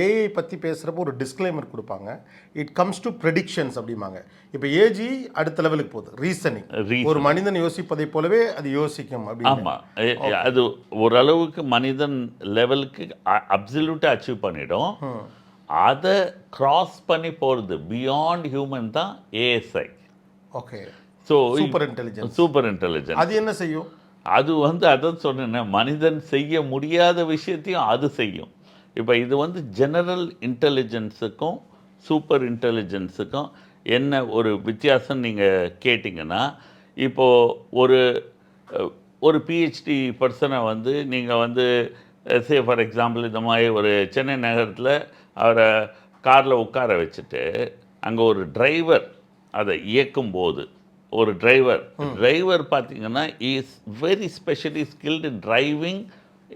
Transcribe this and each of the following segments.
AI பற்றி பேசுகிறப்போ ஒரு disclaimer கொடுப்பாங்க. இட் கம்ஸ் டு ப்ரெடிக்ஷன்ஸ் அப்படிம்பாங்க. இப்போ ஏஜி அடுத்த லெவலுக்கு போகுது. ரீசனிங். ஒரு மனிதன் யோசிப்பதைப் போலவே அது யோசிக்கும் அப்படின்னு. ஆமாம், அது ஓரளவுக்கு மனிதன் லெவலுக்கு அப்சல்யூட்டாக அச்சீவ் பண்ணிடும். அதை கிராஸ் பண்ணி போகிறது பியாண்ட் ஹியூமன் தான் ASI. Okay. So super intelligence அது என்ன செய்யும்? அது அதான் சொன்னேன், மனிதன் செய்ய முடியாத விஷயத்தையும் அது செய்யும். இப்போ இது ஜெனரல் இன்டெலிஜென்ஸுக்கும் சூப்பர் இன்டெலிஜென்ஸுக்கும் என்ன ஒரு வித்தியாசம் நீங்கள் கேட்டிங்கன்னா, இப்போது ஒரு பிஹெச்டி பர்சனை நீங்கள் சே ஃபார் எக்ஸாம்பிள் இந்த மாதிரி ஒரு சென்னை நகரத்தில் அவரை காரில் உட்கார வச்சுட்டு அங்கே ஒரு டிரைவர் அதை இயக்கும்போது ஒரு டிரைவர் பார்த்தீங்கன்னா is very specially skilled in driving.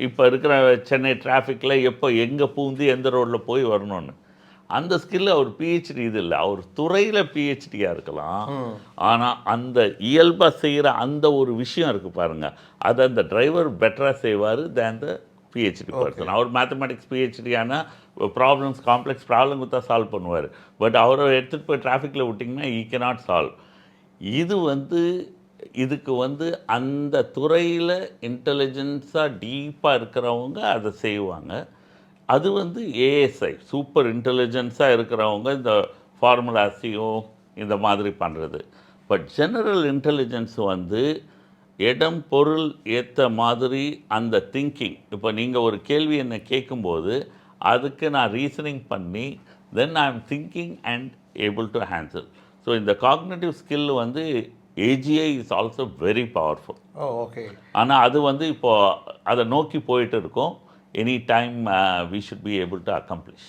இப்போ இருக்கிற சென்னை டிராஃபிக்கில் எப்போ எங்கே பூந்து எந்த ரோட்டில் போய் வரணும்னு அந்த ஸ்கில் அவர் பிஹெச்டி இது இல்லை, அவர் துறையில் பிஹெச்டியாக இருக்கலாம். ஆனால் அந்த இயல்பாக செய்கிற அந்த ஒரு விஷயம் இருக்குது பாருங்கள், அதை அந்த டிரைவர் பெட்டராக செய்வார் தேன் த பிஹெச்டி பர்சன். அவர் மேத்தமெட்டிக்ஸ் பிஹெச்டியான காம்ப்ளெக்ஸ் ப்ராப்ளம் தான் சால்வ் பண்ணுவார். பட் அவரை எடுத்துகிட்டு போய் டிராஃபிக்கில் விட்டிங்கன்னா ஈ கேனாட் சால்வ். இது இதுக்கு அந்த துறையில் இன்டெலிஜென்ஸாக டீப்பாக இருக்கிறவங்க அதை செய்வாங்க. அது ஏஎஸ்ஐ சூப்பர் இன்டெலிஜென்ஸாக இருக்கிறவங்க இந்த ஃபார்முலாஸையும் இந்த மாதிரி பண்ணுறது. பட் ஜெனரல் இன்டெலிஜென்ஸ் இடம் பொருள் ஏற்ற மாதிரி அந்த திங்கிங். இப்போ நீங்கள் ஒரு கேள்வி என்னை கேட்கும்போது அதுக்கு நான் ரீசனிங் பண்ணி then I am thinking and able to answer. So இந்த cognitive skill AGI is also very powerful. Okay. ஆனால் அது இப்போது அதை நோக்கி போயிட்டு இருக்கோம். Any time we should be able to accomplish.